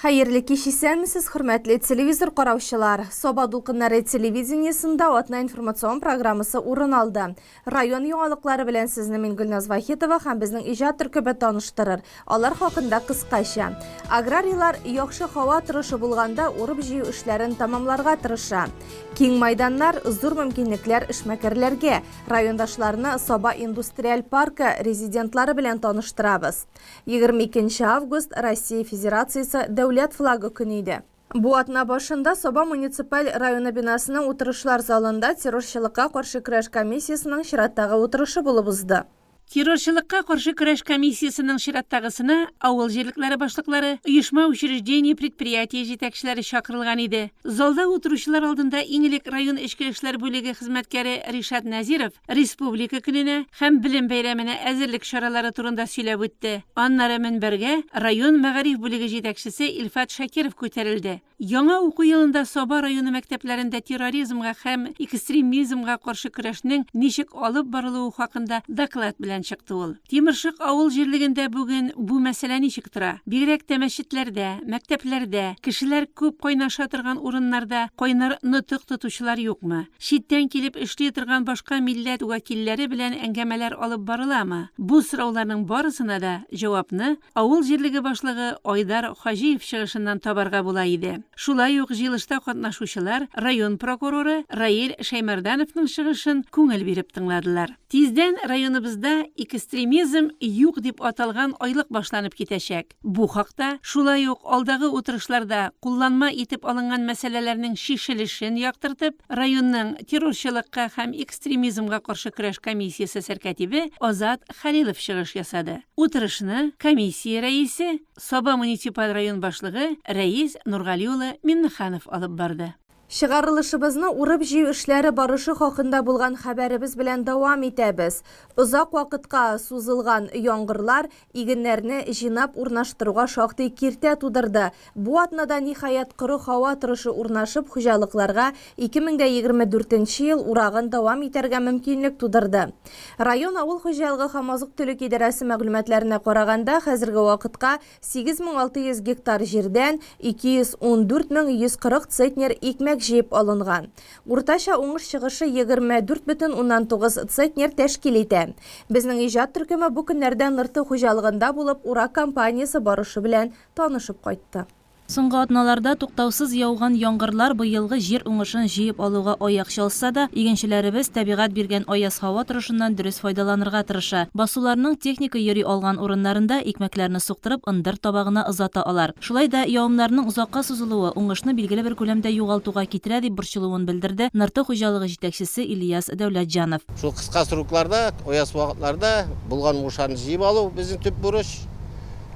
Хайырлы кеш исәнмесез, хөрмәтле телевизор караучылар. Соба дулкыннары телевидениесында атна информацион программасы урын алды. Район яңалыклары белән сезне мин Гөлназ Вахитова һәм безнең иҗат төркеме таныштырыр. Алар хакында кыскача. Аграрийлар яхшы һава торышы булганда урып җыю эшләрен тамамларга тырыша. Киң майданнар, зур мөмкинлекләр эшмәкәрләргә. Райондашларны Соба индустриаль паркы резидентлары белән таныштырабыз. 22 август Россия Федерациясе дәүләт флагы көне иде. Бу атна башында Соба муниципаль районы бинасының утырышлар залында террорчылыкка каршы көрәш комиссиясының чираттагы утырышы булып узды. Террорчылыкка каршы көрәш комиссиясының чираттагысына авыл җирлекләре башлыклары, оешма учреждение предприятие җитәкчеләре чакырылган иде. Залда утыручылар алдында иң элек район эчке эшләр бүлеге хезмәткәре Ришат Назиров республика көненә һәм белем бәйрәменә әзерлек чаралары турында сөйләп үтте. Аннары минбәргә район мәгариф бүлеге җитәкчесе Илфат Шакиров күтәрелде. Яңа уку елында Соба районы мәктәпләрендә терроризмга һәм экстремизмга каршы көрәшнең ничек алып барылуы хакында доклад белән чыкты ул. Тимершык авыл җирлегендә бүген бу мәсьәлә ничек тора? Бигрәк тә мәчетләрдә, мәктәпләрдә, кешеләр күп кайнаша торган урыннарда кайнар нутык тотучылар юкмы? Читтән килеп эшли торган башка милләт вәкилләре белән әңгәмәләр алып барыламы? Бу сорауларның барысына да җавапны авыл җирлеге башлыгы Айдар Хаҗиев чыгышыннан табарга була иде. Шулай ук җыелышта катнашучылар район прокуроры Раил Шәймәрдәновның чыгышын күңел биреп тыңладылар. Тиздән районыбызда экстремизм юк дип аталган айлык башланып китәчәк. Бу хакта шулай ук алдагы утырышларда кулланма итеп алынган мәсьәләләрнең шишелешен яктыртып, районның террорчылыкка һәм экстремизмга каршы көрәш комиссиясе сәркәтибе Азат Хәлилов чыгыш ясады. Утырышны комиссия рәисе, Соба муниципаль район башлыгы Рәис Нургали Миннеханов алып барды. Чыгарылышыбызны урып җыю эшләре барышы хакында булган хәбәребез белән дәвам итәбез. Озак вакытка сузылган яңгырлар игеннәрне җинап урнаштыруга шактый киртә тудырды. Бу атнада ниһаять коры һава торышы урнашып, хуҗалыкларга 2024 ел урагын дәвам итәргә мөмкинлек тудырды. Район авыл хуҗалыгы һәм азык-төлек идарәсе мәгълүматларына караганда, хәзерге вакытка 8600 гектар җирдән 214140 центнер икмәк җыеп алынган. Уртача уңыш чыгышы 24,9 центнер тәшкил итә. Безнең иҗат төркеме бу көннәрдә Нырты хуҗалыгында булып, Урак компаниясе барышы белән танышып кайтты. Соңгы атналарда туктаусыз яуган яңгырлар быелгы җир уңышын җыеп алуга аяк чалса да, игенчеләребез табигать биргән аяз һава торышыннан дөрес файдаланырга тырыша. Басуларның техника йөри алган урыннарында икмәкләрне суктырып, ындыр табагына озата алар. Шулай да яумнарның узакка сузылуы уңышны билгеле бер күләмдә югалтуга китерә дип борчылуын белдерде Нырты хуҗалыгы җитәкчесе Ильяс Дәүләтҗанов. Шул кыска срокларда, аяз вакытларда булган уңышларны җыеп алу безнең төп бурыч.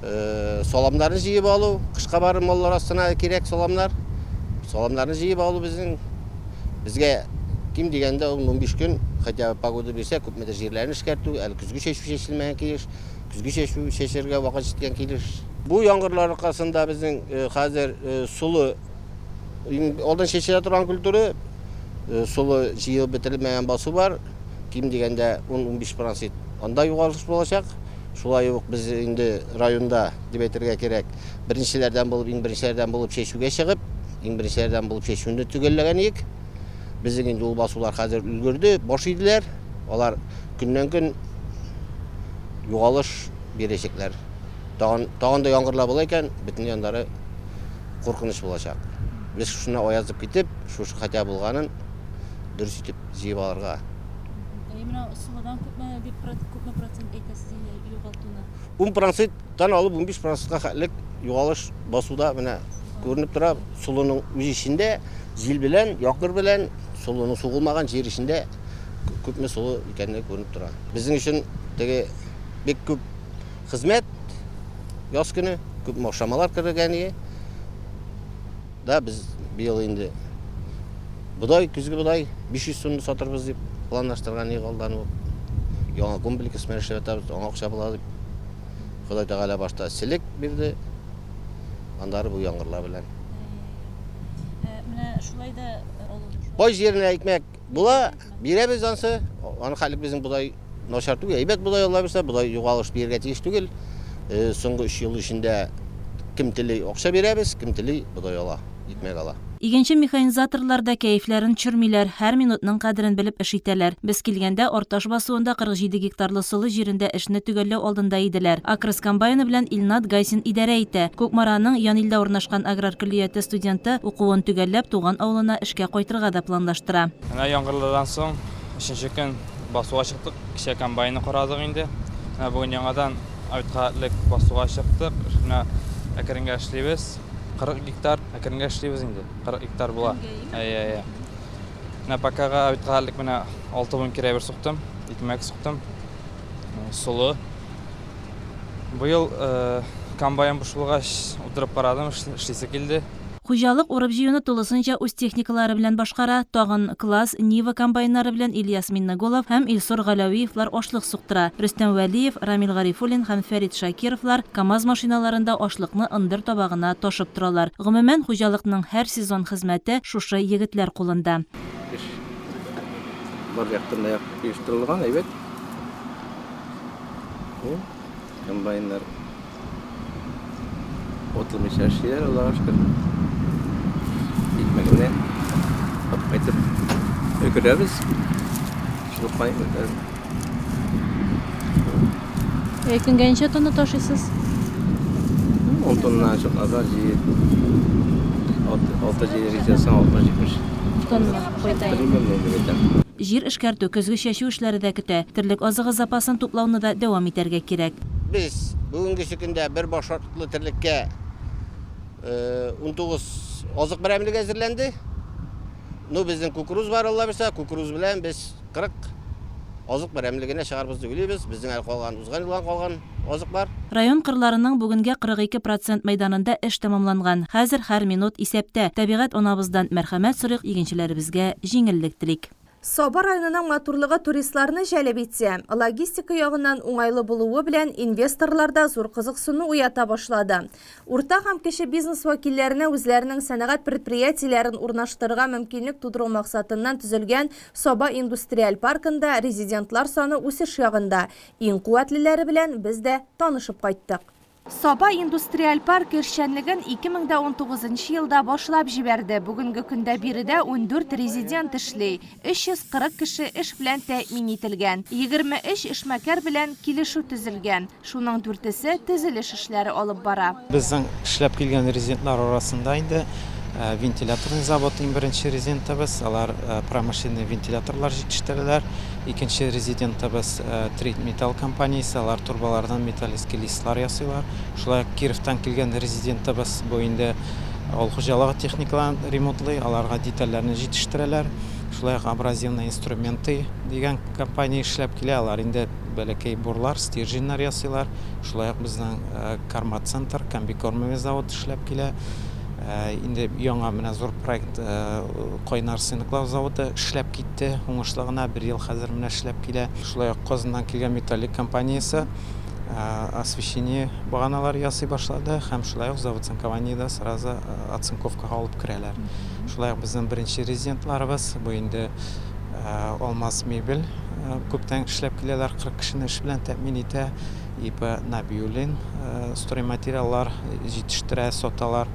Соламнарны җыеп алу, кышка барып маллар астына кирәк соламнарны җыеп алу безгә ким дигәндә 15 көн, хотя погода бирсә, күпмедер җирләрне эшкәртү, әле күзгә чәчү чәчелмәгән килеш, күзгә чәчү чәчәргә вакыт җиткән килеш. Бу яңгырлар аркасында безнең хәзер сулы алдан чәчелә торган культура, сулы җыелып бетерелмәгән басу бар, ким дигәндә 10-15% анда югарылыш булачак. Шулай ук biz инде районда дип әйтергә кирәк. Иң беренчеләрдән булып чәчүгә чыгып, иң беренчеләрдән булып чәчүне төгәлләгән идек. Безнең инде ул басулар хәзер өлгерде, баш иделәр. Алар көннән-көн югалыш бирәчәкләр. Тагын да яңгырлар була икән, бөтен яндары куркыныч булачак. Без шуны аязып китеп, шушы хәтя булганын дөрес итеп җыеп алырга. Менә сулыдан күпме процент әйтәсез инде югалтуны? 10%тан алып 15%ка хәтлек югалыш басуда менә күренеп тора. Сулының үз ичендә, җил белән, яңгыр белән, сулының сугылмаган җир ичендә күпме сулы икәнлеге күренеп тора. Безнең өчен теге бик күп хезмәт яз көне, күп машамалар кергән да без быел инде будай, күзге будай 500 сумны сатырбыз дип планлаштырган алданып. Яңа комплекс мәшәкать табыз, аңа акча була дип. Ходай Тәгалә башта селек бирде. Андары бу яңгырлар белән. Менә шулай да бай җиренә икмәк була, бирәбез ансы. Аны хәлек безнең будай начар түгел. Әйбәт будай алла бирсә, будай югалыш бирергә тиеш түгел. Соңгы 3 ел эчендә Ким телей акча беребез, ким телей будай ала, икмәк ала. Игенче механизаторлар да кәефләрен чөрмиләр, һәр минутның кадерен белеп эш итәләр. Без килгәндә Орташ басуында 47 гектарлы солы җирендә эшне төгәлләү алдында иделәр. Акрыс комбайны белән Илнат Гайсин идәрә итә. Күкмараның Янилдә урнашкан аграр көллияте студенты укуын төгәлләп туган авылына эшкә кайтырга да планлаштыра. Менә яңгырлардан соң 3нче көн басуга чыктык, кичә комбайны карадык инде. Менә бүген яңадан авиатлык басуга чыктык. Менә әкренгә эшлибез. 40 гектар әкренгә эшлибез инде. 40 гектар була. Менә пакага авиатлык менә 6000 кирәбер суктым, икмәк суктым. Солы. Быел комбайн буш булгач утырып карадым, эшлисе килде. Хуҗалык урып җыюны тулысынча үз техникалары белән башкара. Тагын класс Нива комбайннары белән Ильяс Миннагулов һәм Илсур Галавиевлар ашлык суктыра. Рөстәм Вәлиев, Рамил Гарифуллин һәм Фәрит Шакировлар КАМАЗ машиналарында ашлыкны ындыр табагына ташып торалар. Гомумән хуҗалыкның һәр сезон хезмәте шушы егетләр кулында. Бар яктан аяк оештырылган, әйбәт. Комбайннар отылмыйча эшләр, Аллага шөкер. Икмәгенә кайтып өкерәбез. Шулай Көнгә ничә тонна ташыйсыз? 10 тонна чыкмаса, 60-70 Тонна кайта. тонна. Җир эшкәртү, көзге чәчү эшләре дә көтә. Терлек азыгы запасын туплауны да дәвам итәргә кирәк. Biz бүгенге көндә бер баш шартлы терлеккә 19 азык бәрәмлеге әзерләнде. Ну безнең кукуруз бар, Алла берсә, кукуруз белән без 40 азык бәрәмлегенә чыгарбыз дип уйлыйбыз. Безнең әле калган, узган елдан калган азык бар. Район кырларының бүгенгә 42% мәйданында эш тәмамланган. Хәзер һәр минут исәптә. Табигать анабыздан мәрхәмәт сорыйк, игенчеләребезгә җиңеллек телик. Соба районының матурлыгы туристларны җәлеп итсә, логистика ягыннан уңайлы булуы белән инвесторларда зур кызыксыну уята башлады. Урта һәм кече бизнес вәкилләренә үзләренең сәнәгать предприятиеләрен урнаштырырга мөмкинлек тудыру максатыннан төзелгән Соба индустриаль паркында резидентлар саны үсеш ягында. Иң куәтлеләре белән без дә танышып кайттык. Соба индустриаль парк эшчәнлеген 2019 елда башлап җибәрде. Бүгенге көндә биредә 14 резидент эшли. 340 кеше эш белән тәэмин ителгән. 23 эшмәкәр белән килешү төзелгән. Шуның 4-се төзелеш эшләре алып бара. Безнең эшләп килгән резидентлар арасында инде вентиляторный заводның беренче резидентыбыз, алар промышленный вентиляторлар җитештерәләр. Икенче резидентыбыз Трит металл компаниясе, алар турбалардан металлический листлар ясыйлар. Шулай Кировтан килгән резидентыбыз бу инде ал хуҗалыгы техникаларын ремонтлый, аларга детальләрне җитештерәләр. Шулай абразивный инструменты дигән компания эшләп килә, алар инде бәләкәй бурлар, стерженьнар ясыйлар. Шулай безнең Кармат-центр, комбикормовый завод эшләп килә. Инде яңа менә зур проект Кайнар сыйныклау заводы эшләп китте. Уңышлы гына 1 ел хәзер менә эшләп килә. Шулай Казаннан килгән металлик компаниясе освещение баганалар ясый башлады һәм шулай ук завод цинкованиедә сразу оцинковкага алып керәләр. Шулай безнең беренче резидентларыбыз бу инде Алмаз мебель күптән эшләп киләләр, 40 кешене эш белән тәэмин итә. ИП Набиуллин стройматериаллар җитештерә, саталар.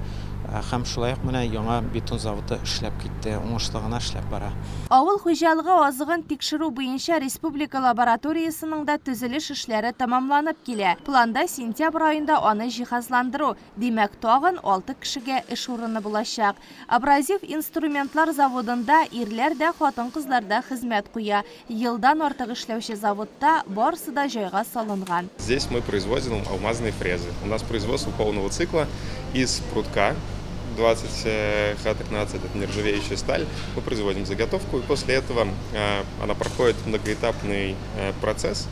Һәм шулай ук менә яңа бетон заводы эшләп китте, уңышлы гына эшләп бара. Авыл хуҗалыгы азыгын тикшерү буенча республика лабораториясының да төзелеш эшләре тамамланып килә. Планда сентябрь аенда аны җиһазландыру, димәк тагын 6 кешегә эш урыны булачак. Абразив инструментлар заводында ирләр дә, хатын-кызлар да хезмәт куя. Елдан артык эшләүче заводта барысы да җайга салынган. Здесь мы производим алмазные фрезы. У нас производство полного цикла из прутка 20 Х13, это нержавеющая сталь. Мы производим заготовку, и после этого она проходит многоэтапный процесс,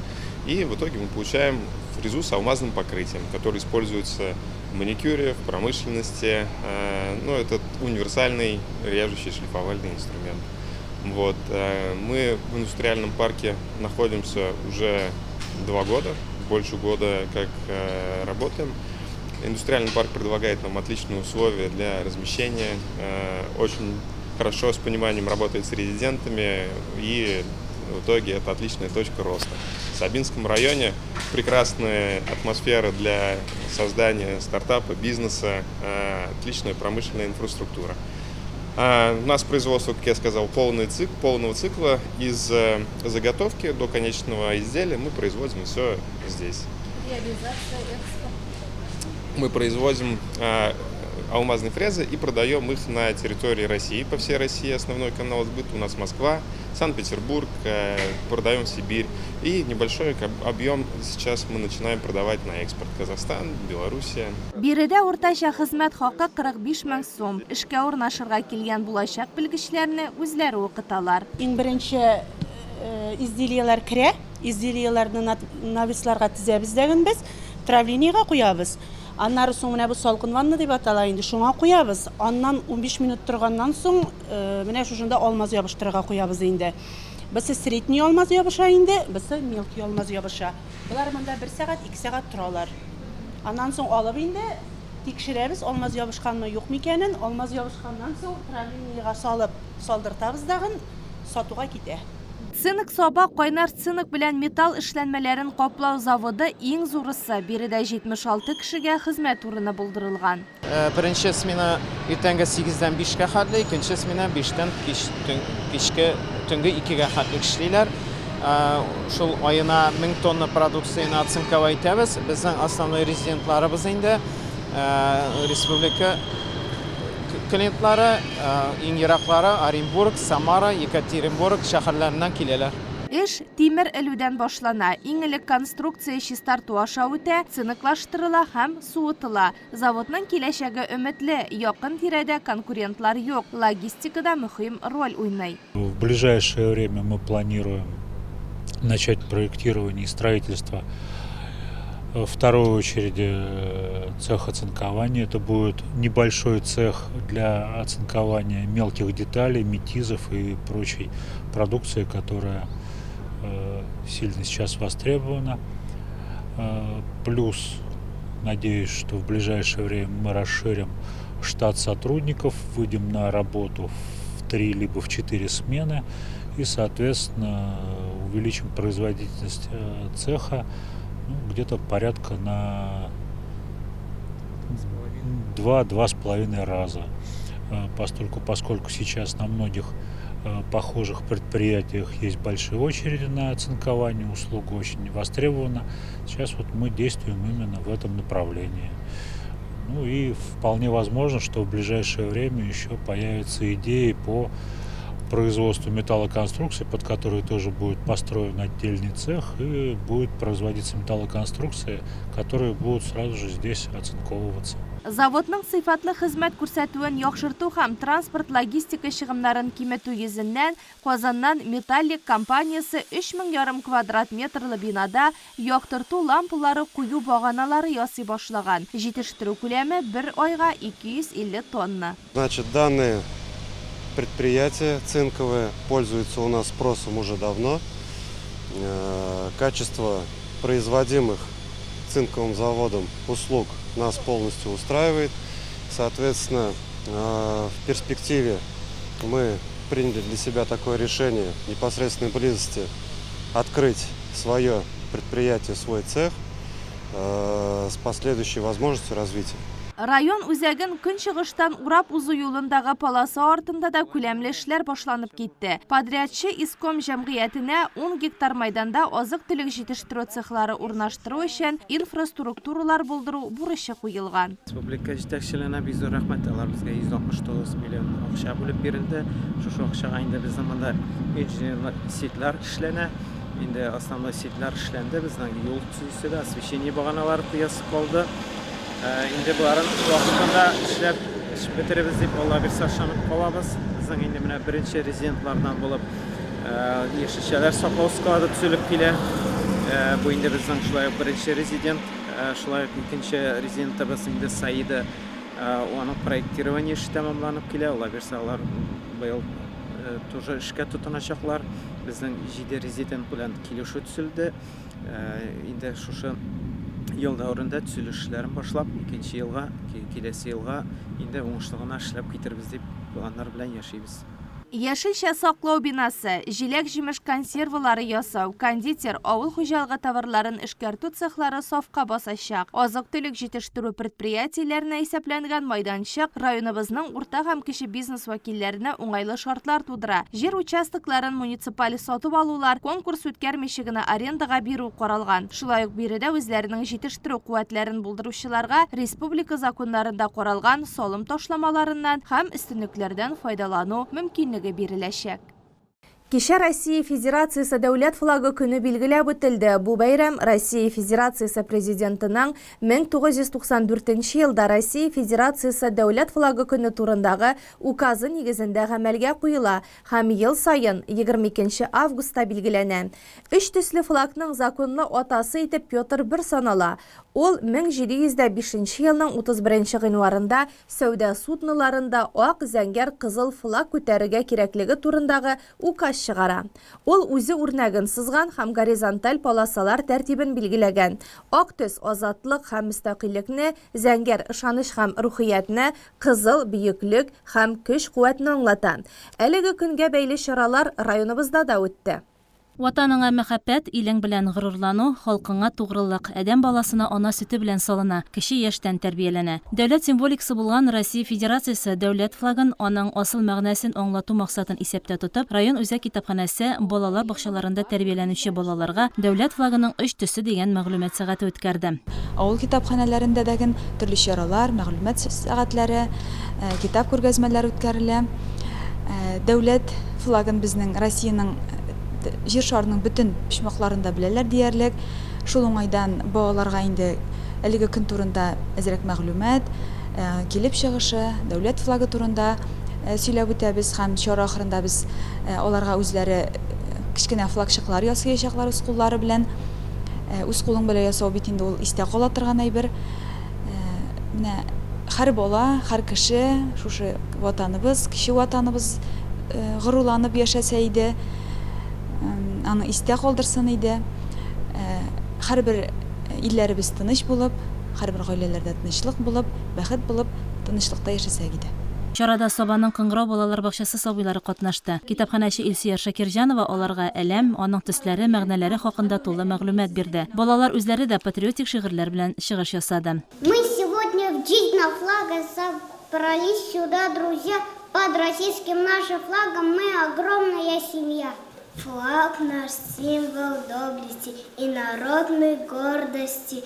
и в итоге мы получаем фрезу с алмазным покрытием, который используется в маникюре, в промышленности. Ну, это универсальный режущий шлифовальный инструмент. Вот. Мы в индустриальном парке находимся уже 2 года, больше года как работаем. Индустриальный парк предлагает нам отличные условия для размещения, очень хорошо с пониманием работает с резидентами и в итоге это отличная точка роста. В Сабинском районе прекрасная атмосфера для создания стартапа, бизнеса, отличная промышленная инфраструктура. У нас производство, как я сказал, полного цикла. Из заготовки до конечного изделия мы производим все здесь. Реализация, экспорт. Мы производим алмазные фрезы и продаем их на территории России, по всей России. Основной канал сбыта у нас Москва, Санкт-Петербург, продаем в Сибирь. И небольшой объем сейчас мы начинаем продавать на экспорт. Казахстан, Белоруссия. Биредә уртача хезмәт хакы 45 мең сум. Эшкә урнашырга килгән булачак белгечләрне үзләре укыталар. Иң беренче изделиялар керә, изделияларны навесларга тезәбез дәген без, травлениягә куябыз. Аннары соң менә бу салкын ванна дип атала инде, шуңа куябыз. Аннан 15 минут торганнан соң менә шушында алмаз ябыштырырга куябыз инде. Без средний алмаз ябыша инде, без мелкий алмаз ябыша. Булар монда 1 сәгать, 2 сәгать торалар. Аннан соң алып инде тикшерәбез, алмаз ябышканмы юкмы икәнен, алмаз ябышканнан соң травлениягә салып салдыртабыз дагын сатуга китә. Цинк соба кайнар цинк белән металл эшләнмәләрен каплау заводы иң зурысы. Биредә 76 кешегә хезмәт урыны булдырылган. Birinchi smena ertangi 8dan 5ga qadar, ikkinchi smena 5dan kechga tungi 2ga qadar ishlaylar. Shul oyina 1000 tonna produksiyani отцинковайтабыз. Bizning основной rezidentlarimiz endi respublika klientlari, eng yiroqlari Orenburg, Samara, Yekaterinburg shaharlaridan keladilar. Эш тимер элүдән башлана. Иң элек конструкция чистарту аша үтә, цинклаштырыла һәм суытыла. Заводның киләчәге өметле, якын тирәдә конкурентлар юк. Логистикада мөһим роль уйный. В ближайшее время мы планируем начать проектирование и строительство второй очереди цеха оцинкования. Это будет небольшой цех для оцинкования мелких деталей, метизов и прочей продукции, которая сильно сейчас востребована. Плюс, надеюсь, что в ближайшее время мы расширим штат сотрудников, выйдем на работу в 3 либо в 4 смены и, соответственно, увеличим производительность цеха где-то порядка на 2-2,5 раза. Поскольку сейчас на многих похожих предприятиях есть большие очереди на оцинкование, услуга очень востребована. Сейчас вот мы действуем именно в этом направлении. Ну и вполне возможно, что в ближайшее время еще появятся идеи по производству металлоконструкций, под которые тоже будет построен отдельный цех и будет производиться металлоконструкции, которые будут сразу же здесь оцинковываться. Заводның сыйфатлы хезмәт күрсәтүен яхшырту һәм транспорт логистика чыгымнарын киметү йөзеннән Казаннан Металлик компаниясе 3,5 квадрат метрлы бинада яктырту лампалары кую баганалары ясый башлаган. Җитештерү күләме 1 айга 250 тонна. Значит, данные предприятия цинковые пользуются у нас спросом уже давно. Качество производимых цинковым заводом услуг нас полностью устраивает. Соответственно, в перспективе мы приняли для себя такое решение в непосредственной близости открыть свое предприятие, свой цех с последующей возможностью развития. Район үзәген көнчыгыштан урап узу юлындагы полоса артында да күләмле эшләр башланып китте. Подрядчы Иском җәмгыятенә 10 гектар майданда азык-төлек җитештерү цехлары урнаштыру өчен инфраструктуралар булдыру бурычы куелган. Республика җитәкчелегенә бик зур рәхмәт. Алар безгә 169 миллион акча бүлеп бирелде. Шушы акчага инде безнең монда инженерлар сетлар эшләнә. Инде основной сетлар эшләнде. Безнең юл төзүсе дә, освещение баганалары куясы калды. Инде буларын вакытында эшләп бетеребез дип Алла бирсә ышанып калабыз. Безнең инде менә беренче резидентлардан булып яшелчәләр Соколскада төзелеп килә. Бу инде безнең шулай беренче резидент, шулай икенче резидентыбыз инде Саида. Аның проектирование эше тәмамланып килә. Алла бирсә алар быел тоже эшкә тотыначаклар. Безнең 7 резидент белән килешү төзелде. Инде шушы ел дәврендә төзелешләрен башлап, икенче елга, киләсе елга инде уңышлы гына эшләп китербез дип планнар белән яшибез. Яшелчә саклау бинасы, җиләк җимеш консервалары ясау, кондитер, авыл хуҗалыгы товарларын эшкәртү цехлары сафка басачак. Азык-төлек җитештерү предприятиеләренә исәпләнгән майданчык районыбызның урта һәм кече бизнес вәкилләренә уңайлы шартлар тудыра. Җир участокларын муниципаль сатып алулар, конкурс үткәрмичә генә арендага бирү каралган. Шулай ук биредә үзләренең җитештерү куәтләрен булдыручыларга республика законнарында каралган салым ташламаларыннан һәм өстенлекләрдән файдалану мөмкинлеге биреләчәк. Кичә Россия Федерациясе дәүләт флагы көне билгеләп үтелде. Бу бәйрәм Россия Федерациясе президентының 1994 елда Россия Федерациясе дәүләт флагы көне турындагы указы нигезендә гамәлгә куела һәм ел сайын 22 августта билгеләнә. Өч төсле флагның законлы атасы итеп Петр I санала. Ул 1705 елның 31 гыйнварында сәүдә судноларында ак зәңгәр кызыл флаг күтәрергә кирәклеге турындагы указ чыгара. Ул үзе үрнәген сызган һәм горизонталь полосалар тәртибен билгеләгән. Ак төс азатлык һәм мөстәкыйльлекне, зәңгәр ышаныч һәм рухиятне, кызыл бөеклек һәм көч-куәтне аңлата. Әлеге көнгә бәйле чаралар районыбызда да үтте. Ватаныңа мәхәббәт, илең белән горурлану, халкыңа тугрылык, адәм баласына ана сөте белән салына, кеше яшьтән тәрбияләнә. Дәүләт символикасы булган Россия Федерациясе дәүләт флагын аның асыл мәгънәсен аңлату максатын исәптә тотып, район үзәк китапханәсе балалар бакчаларында тәрбияләнүче балаларга дәүләт флагының өч төсе дигән мәгълүмат сәгате үткәрде. Авыл китапханәләрендә дәген төрле чаралар, мәгълүмат сәгатьләре, китап күргәзмәләре үткәрелә. Дәүләт флагын безнең Россиянең җир шарының бүтән почмакларында беләләр диярлек. Шул уңайдан балаларга инде әлеге көн турында әзрәк мәгълүмат, килеп чыгышы, дәүләт флагы турында сөйләп үтәбез һәм чара ахырында без аларга үзләре кичкенә флагчыклар ясаячаклар үз куллары белән. Үз кулың белән ясау бит инде ул истә кала торган әйбер. Менә һәр бала, һәр кеше шушы ватаныбыз, кече ватаныбыз горурланып яшәсә иде, аны истә калдырсын иде. Һәрбер илләребез тыныч булып, һәрбер гаиләләрдә тынычлык булып, бәхет булып, тынычлыкта яшәсәк иде. Чарада Сабаның Кыңгырау балалар бакчасы сабыйлары катнашты. Китапханәче Илсөяр Шакирҗанова аларга әләм, аның төсләре, мәгънәләре хакында тулы мәгълүмат бирде. Балалар үзләре дә патриотик шигырьләр белән чыгыш ясады. Мы сегодня в честь на флага собрались сюда, друзья. Под российским нашим флагом мы огромная семья. Флаг наш символ доблести и народной гордости.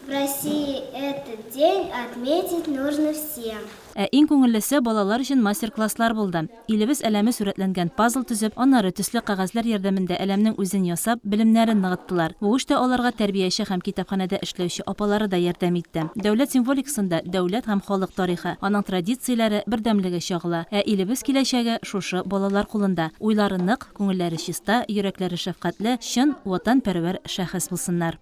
В России этот день отметить нужно всем. Иң күңеллесе балалар өчен мастер-класслар булды. Илебез әләме сурәтләнгән пазл төзеп, аннары төсле кагазлар ярдәмендә әләмнең үзен ясап, белемнәрен ныгыттылар. Бу эштә аларга тәрбияче һәм китапханәдә эшләүче апалары да ярдәм итте. Дәүләт символикасында дәүләт һәм халык тарихы, аның традицияләре бердәмлеге чагыла. Илебез киләчәге шушы балалар кулында. Уйлары нык, күңелләре чиста, йөрәкләре шәфкатьле, чын ватанпәрвәр шәхес булсыннар.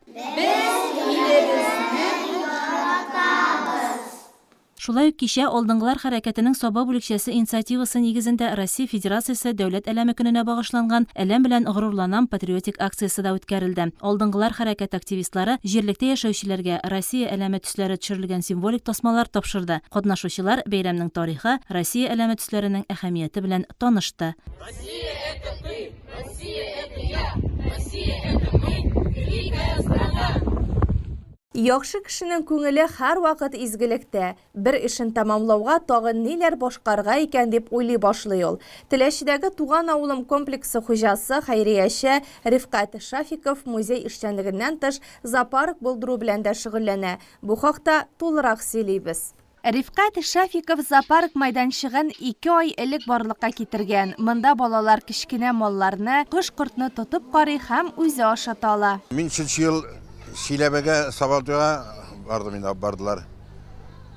Шулай ук кичә алдынгылар хәрәкәтенең саба бүлекчәсе инициативасы нигезендә Россия Федерациясе дәүләт әләме көненә багышланган әләм белән горурланам патриотик акциясе да үткәрелде. Алдынгылар хәрәкәт активистлары җирлектә яшәүчеләргә Россия әләме төсләре төшерелгән символик тасмалар тапшырды. Катнашучылар бәйрәмнең тарихы, Россия әләме төсләренең әһәмияте белән танышты. Россия это ты, Россия это я, Россия это мы, великая страна. Яхшы кешенең күңеле һәр вакыт изгелектә. Бер эшен тамамлауга тагын ниләр башкарга икән дип уйлый башлый ул. Теләчедәге туган авылым комплексы хуҗасы хәйрияше Рифкат Шафиков музей эшчәнлегеннән тыш зоопарк булдыру белән дә шөгыльләнә. Бу хакта тулырак сөйлибез. Рифкат Шафиков зоопарк майданчыгын 2 ай элек барлыкка китергән. Монда балалар кичкенә малларны, кош-кортны тотып карый һәм үзе ашата ала. Мин ел Шиләбәгә Сабалтуга бардылар.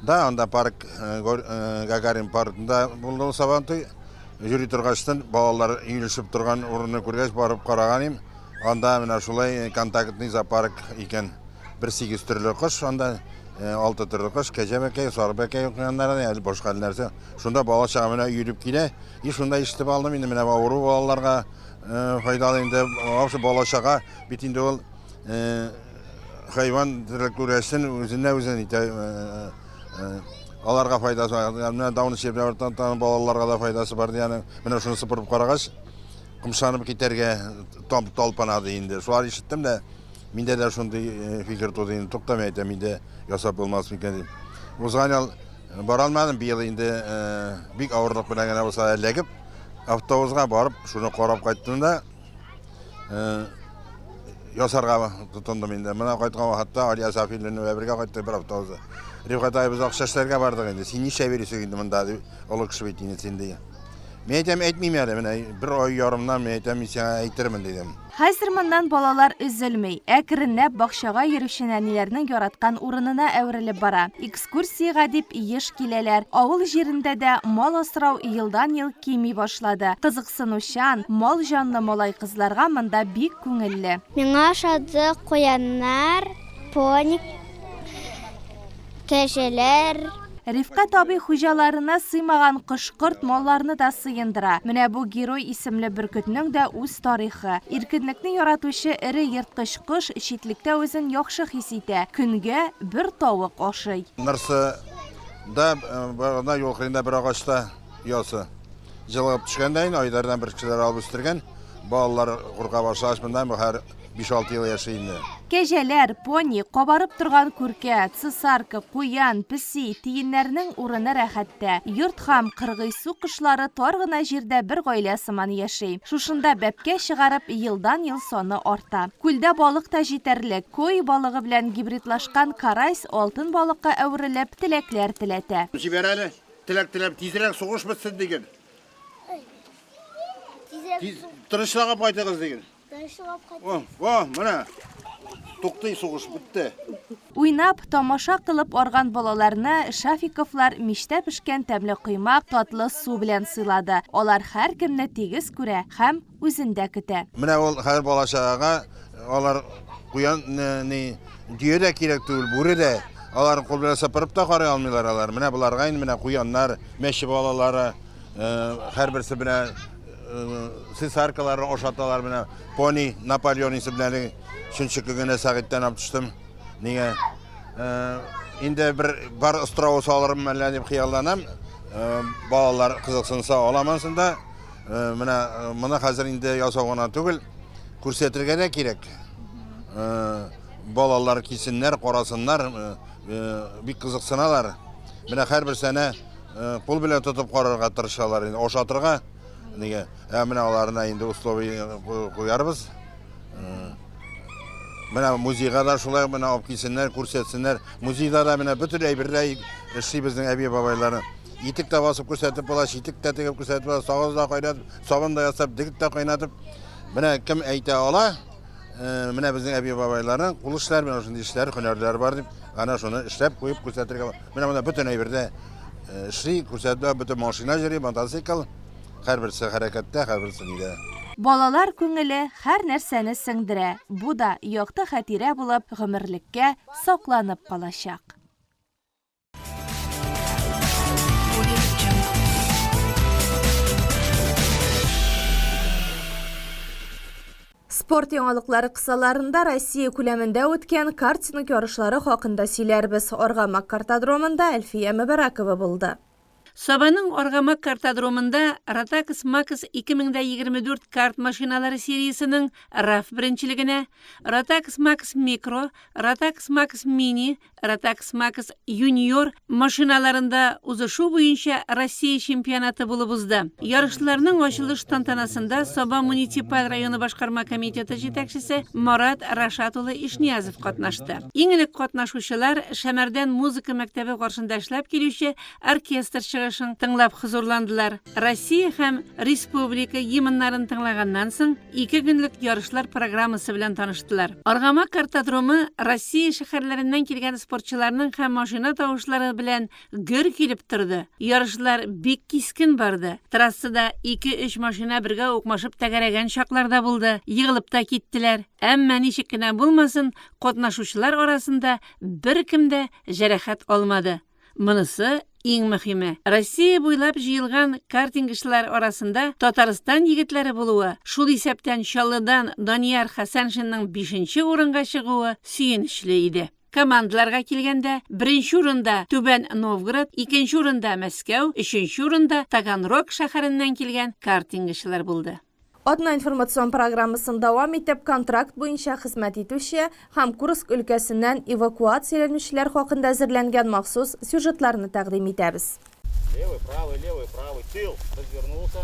Да, анда парк, Гагарин паркында булды Сабантуй. Йөри торгачтан балалар иңлешеп торган урынны күргәч барып караганым. Анда менә шулай контактный зоопарк икән. 1-8 төрле кош, анда 6 төрле кош, кәҗәбәкәй, сарбәкәй укыганнар, әле башка нәрсә. Шунда бала чагы менә йөреп килә. Шунда ишетеп алдым инде менә авыру балаларга файдалы инде. Авшы бала чага бит инде ул хайван терлекләрсен үзенә итә аларга файдасы бар. Менә дауны чемпионаттан балаларга да файдасы бар дигән. Менә шуны сыпырып карагач, кымшанып китәргә талпанады инде. Шулар ишеттем дә, миндә дә шундый фикер туды инде. Туктамый әйтәм инде, ясап булмас микән дип. Узган ел бара алмадым, быел инде бик авырлык белән генә булса эләгеп, автобусга барып, шуны карап кайттым да, ясарга тотындым инде. Менә кайткан вакытта Алия Сафиловна бергә кайтты бер автобуста. Рифкатай без акча эшләргә бардык инде. Син ничә бирәсең инде монда дип, олы кеше бит инде син диген. Мен әйтәм, әйтмим әле, менә бер ай ярымнан мен әйтәм, сиңа әйтермен дидем. Хәзер моннан балалар üzülмей, әкренләп бакчага йөрүче нәниләрнең яраткан урынына әверелеп бара. Экскурсиягә дип еш киләләр. Авыл җирендә дә мал асрау елдан-ел кими башлады. Кызыксынучан, мал җанлы малай кызларга монда бик күңелле. Миңа ошады куяннар, пони, кәҗәләр. Рифкат абый хуҗаларына сыймаган кышкырт малларны да сыендыра. Менә бу герой исемле бөркетнең дә үз тарихы. Иркенлекне яратучы эре ерткыч кош читлектә үзен яхшы хис итә. Көнгә бер тавык ашый. Нарсы да барына юл кырында бер агачта ясы. Җылыгып төшкәндән айдардан бер кешеләр алып үстергән. Балалар курка башлагач монда һәр 5-6 ел яши инде. Кәҗәләр, пони, кабарып торган күркә, цесарка, куян, песи, тиеннәрнең урыны рәхәттә. Йорт һәм кыргызсу кышлары тар гына җирдә бер гаилә сыман яши. Шушында бәпкә чыгарып елдан-ел саны арта. Күлдә балык та җитәрлек. Кой балыгы белән гибридлашкан карась алтын балыкка әверелеп теләкләр теләтә. Җибәр әле, теләк тизрәк сугыш бетсен диген. Тырышлыгып кайтыгыз диген. Менә туктый сугыш бетте. Уйнап, тамаша кылып арган балаларны Шафиковлар мичтә пешкән тәмле кыймак, татлы су белән сыйлады. Алар һәркемне тигез күрә һәм үзендә көтә. Менә ул һәр балачага алар куян дие дә кирәк түгел, бүре дә. Алар кул белән сыпырып та карый алмыйлар алар. Менә буларга инде менә куяннар, мәче балалары һәрберсе белән сесаркалары ошаталар менә пони Наполеон исемле шунча генә сәгатьтән алып төштем. Нигә? Инде бер бар островус алырым әллә дип хыялланам. Балалар кызыксынса аламансың да. Менә моны хәзер инде ясаугына түгел, күрсәтергә дә кирәк. Балалар кисеннәр, карасыннар, бик кызыксыналар. Менә һәрбер сәне кул белән тотып карарга тырышалар инде, ошатырга. Нигә? Менә аларына инде условие куярбыз. Менә музейга да шулай менә алып килсеннәр, күрсәтсеннәр. Музейда да менә бөтен әйберләр эшли безнең әби бабайлары. Итек тә басып күрсәтеп була, итек тә тегеп күрсәтеп була, сагыз да кайнатып, сабын да ясап, дигит тә кайнатып. Менә кем әйтә ала? Менә безнең әби бабайларның кул эшләр белән шундый эшләр, һөнәрләр бар дип, ана шуны эшләп куеп күрсәтергә. Менә монда бөтен әйбердә эшли, күрсәтә, бөтен машина җыри, мотоцикл. Һәрберсе хәрәкәттә, һәрберсе нидә. Балалар күңеле һәр нәрсәне сеңдерә. Бу да якты хәтирә булып гомерлеккә сакланып калачак. Спорт яңалыклары кысаларында Россия күләмендә үткән картинг ярышлары хакында сөйләрбез. Аргамак картодромында Әлфия Мөбәрәкова булды. Сабаның Аргамак картодромында Ратакс Макс 2024 карт машиналары сериясының раф беренчелегенә Ратакс Макс Micro, Ратакс Макс Mini, Ратакс Макс Junior машиналарында узышу буенча Россия чемпионаты булып узды. Ярышларның ачылыш тантанасында Саба муниципаль районы башкарма комитеты җитәкчесе Марат Рашат улы Ишниязов катнашты. Иң элек катнашучылар Шәмәрдән музыка мәктәбе каршында эшләп килүче оркестр тыңлап хозурландылар. Россия һәм республика гимннарын тыңлаганнан соң 2 көнлек ярышлар программасы белән таныштылар. Аргамак картодромы Россия шәһәрләреннән килгән спортчыларның һәм машина тавышлары белән гөр килеп торды. Ярышлар бик кискен барды. Трассада 2-3 машина бергә укмашып тәгәрәгән чакларда булды. Йыгылып та киттеләр. Әмма ничек кенә булмасын, катнашучылар арасында беркем дә җәрәхәт алмады. Монысы иң мөһиме. Россия буйлап җыелган картингчылар арасында Татарстан егетләре булуы, шул исәптән Чаллыдан Данияр Хәсәншинның 5нче урынга чыгуы сөенечле иде. Командаларга килгәндә, беренче урында Түбән Новгород, икенче урында Мәскәү, өченче урында Таганрог шәһәреннән килгән картингчылар булды. Одна информацион программасын дәвам итеп, контракт буенча хезмәт итүче һәм Курск өлкәсеннән эвакуацияләнүчеләр хакында әзерләнгән махсус сюжетларны тәкъдим итәбез. Левый, правый, тыл, развернулся.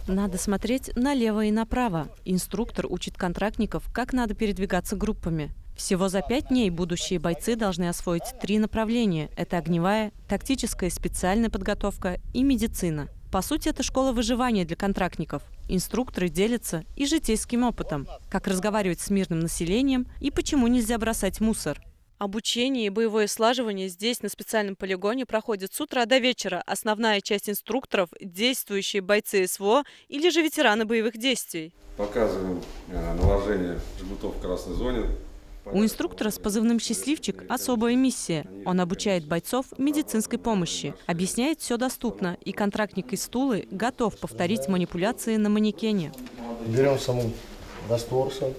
Надо смотреть налево и направо. Инструктор учит контрактников, как надо передвигаться группами. Всего за 5 дней будущие бойцы должны освоить 3 направления. Это огневая, тактическая, специальная подготовка и медицина. По сути, это школа выживания для контрактников. Инструкторы делятся и житейским опытом, как разговаривать с мирным населением и почему нельзя бросать мусор. Обучение и боевое слаживание здесь, на специальном полигоне, проходит с утра до вечера. Основная часть инструкторов – действующие бойцы СВО или же ветераны боевых действий. Показываем наложение жгутов в красной зоне. У инструктора с позывным «Счастливчик» особая миссия. Он обучает бойцов медицинской помощи, объясняет все доступно, и контрактник из Тулы готов повторить манипуляции на манекене. Берем саму растворцем,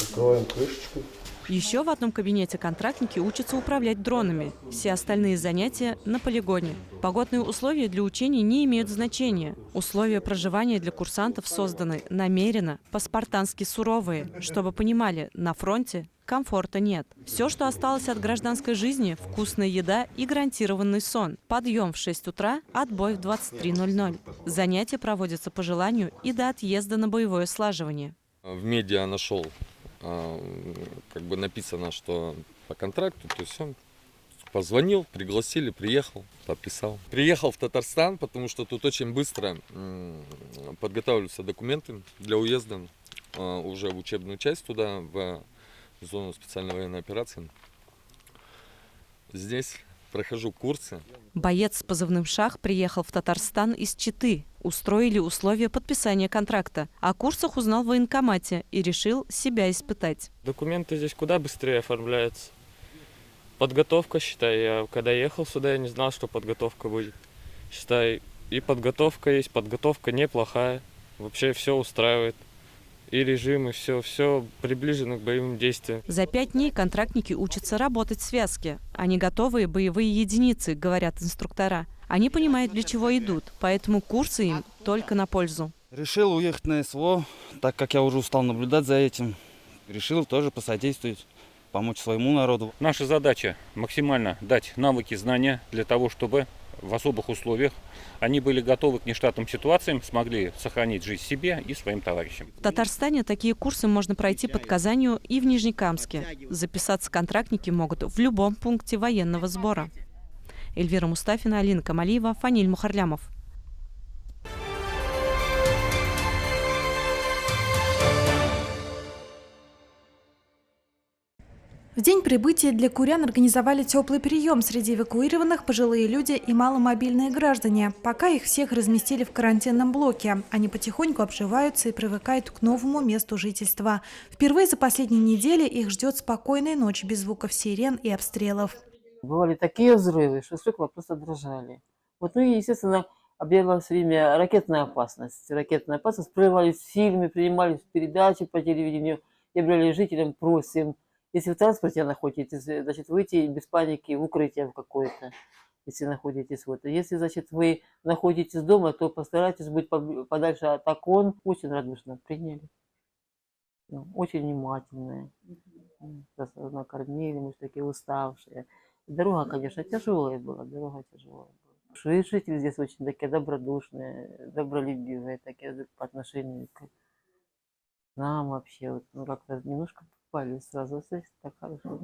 открываем крышечку. Еще в одном кабинете контрактники учатся управлять дронами. Все остальные занятия на полигоне. Погодные условия для учений не имеют значения. Условия проживания для курсантов созданы намеренно, по-спартански суровые, чтобы понимали, на фронте комфорта нет. Все, что осталось от гражданской жизни – вкусная еда и гарантированный сон. Подъем в 6 утра, отбой в 23:00. Занятия проводятся по желанию и до отъезда на боевое слаживание. В медиа нашел, как бы написано, что по контракту, то есть он позвонил, пригласили, приехал, подписал. Приехал в Татарстан, потому что тут очень быстро подготавливаются документы для уезда уже в учебную часть туда, в зону специальной военной операции. Здесь прохожу курсы. Боец с позывным «Шах» приехал в Татарстан из Читы. Устроили условия подписания контракта. О курсах узнал в военкомате и решил себя испытать. Документы здесь куда быстрее оформляются. Подготовка, считай, я когда ехал сюда, я не знал, что подготовка будет. Считай, и подготовка есть, подготовка неплохая. Вообще все устраивает. И режим, и все приближено к боевым действиям. За 5 дней контрактники учатся работать в связке. Они готовые боевые единицы, говорят инструктора. Они понимают, для чего идут, поэтому курсы им только на пользу. Решил уехать на СВО, так как я уже устал наблюдать за этим. Решил тоже посодействовать, помочь своему народу. Наша задача максимально дать навыки, знания для того, чтобы в особых условиях они были готовы к нештатным ситуациям, смогли сохранить жизнь себе и своим товарищам. В Татарстане такие курсы можно пройти под Казанью и в Нижнекамске. Записаться контрактники могут в любом пункте военного сбора. Эльвира Мустафина, Алина Камалиева, Фаниль Мухарлямов. В день прибытия для курян организовали теплый прием среди эвакуированных, пожилые люди и маломобильные граждане. Пока их всех разместили в карантинном блоке. Они потихоньку обживаются и привыкают к новому месту жительства. Впервые за последние недели их ждет спокойная ночь без звуков сирен и обстрелов. Бывали такие взрывы, что стекла просто дрожали. Вот, ну и, естественно, объявилась все время ракетная опасность. Ракетная опасность. Прерывались фильмы, принимались передачи по телевидению. Я говорю жителям, просим, если в транспорте находитесь, значит, выйти без паники в укрытие в какое-то, если находитесь вот. Если, значит, вы находитесь дома, то постарайтесь быть подальше от окон. Очень радушно приняли. Очень внимательные. Накормили, мы такие уставшие. Дорога, конечно, тяжелая была, Жители здесь очень такие добродушные, добролюбивые, такие по отношению к нам вообще. Вот, ну, как-то немножко попали сразу, так хорошо.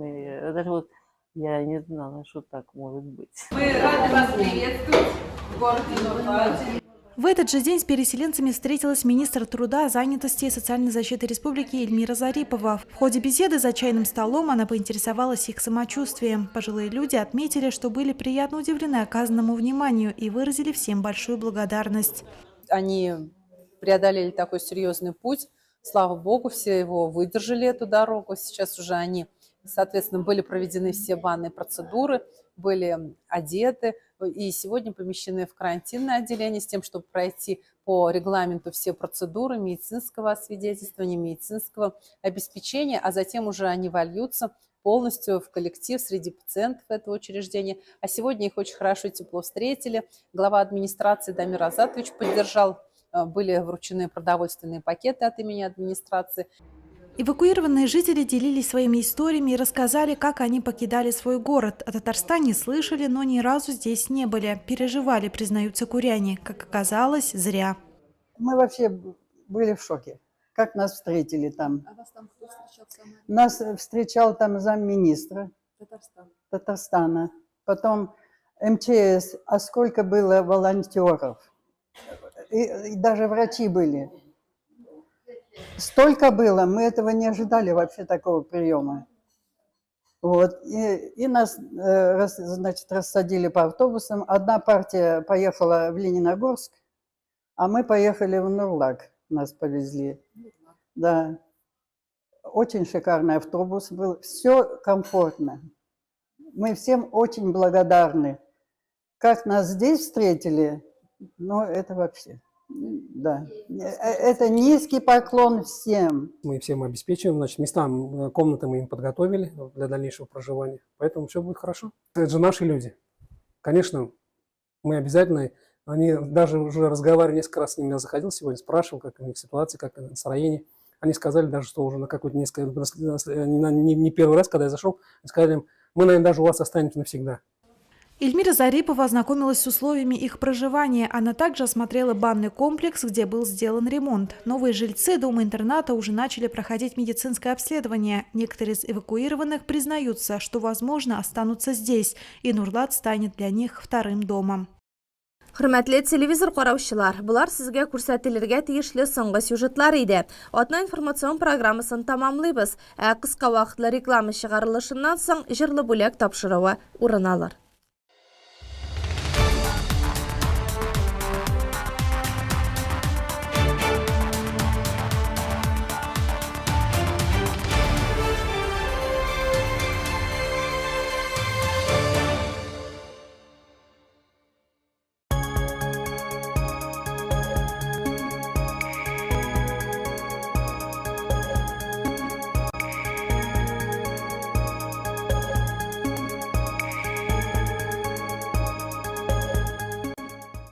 Даже вот я не знала, что так может быть. Мы рады вас приветствовать в городе Нурпате. В этот же день с переселенцами встретилась министр труда, занятости и социальной защиты республики Эльмира Зарипова. В ходе беседы за чайным столом она поинтересовалась их самочувствием. Пожилые люди отметили, что были приятно удивлены оказанному вниманию и выразили всем большую благодарность. Они преодолели такой серьезный путь. Слава Богу, все его выдержали, эту дорогу. Сейчас уже они Соответственно, были проведены все банные процедуры, были одеты и сегодня помещены в карантинное отделение с тем, чтобы пройти по регламенту все процедуры медицинского освидетельствования, медицинского обеспечения, а затем уже они вольются полностью в коллектив среди пациентов этого учреждения. А сегодня их очень хорошо и тепло встретили. Глава администрации Дамир Азатович поддержал, были вручены продовольственные пакеты от имени администрации. Эвакуированные жители делились своими историями и рассказали, как они покидали свой город. О Татарстане слышали, но ни разу здесь не были. Переживали, признаются куряне. Как оказалось, зря. Мы вообще были в шоке. Как нас встретили там. А вас там кто встречал самое? Нас встречал там замминистра Татарстана. Потом МЧС. А сколько было волонтеров. И даже врачи были. Столько было, мы этого не ожидали вообще, такого приема. Вот. И нас, значит, рассадили по автобусам. Одна партия поехала в Лениногорск, а мы поехали в Нурлак, нас повезли. Да. Очень шикарный автобус был, все комфортно. Мы всем очень благодарны. Как нас здесь встретили, ну это вообще... Да, это низкий поклон всем. Мы всем обеспечиваем, значит, места, комнаты мы им подготовили для дальнейшего проживания, поэтому все будет хорошо. Это же наши люди. Конечно, мы обязательно, они даже уже разговаривали, несколько раз с ними, я заходил сегодня, спрашивал, как у них ситуация, как настроение. Они сказали даже, что уже на какой-то несколько, не первый раз, когда я зашел, они сказали, мы, наверное, даже у вас останемся навсегда. Эльмира Зарипова ознакомилась с условиями их проживания. Она также осмотрела банный комплекс, где был сделан ремонт. Новые жильцы дома-интерната уже начали проходить медицинское обследование. Некоторые из эвакуированных признаются, что, возможно, останутся здесь, и Нурлат станет для них вторым домом. Hürmetli televizor qarawçılar, bular sizge күрсәтелергә тиешле соңгы сюжетлар иде. Атна информацион программасын тамамлыйбыз. Кыска вакытлы реклама чыгарылышыннан соң җырлы бүләк тапшыруы урын алыр.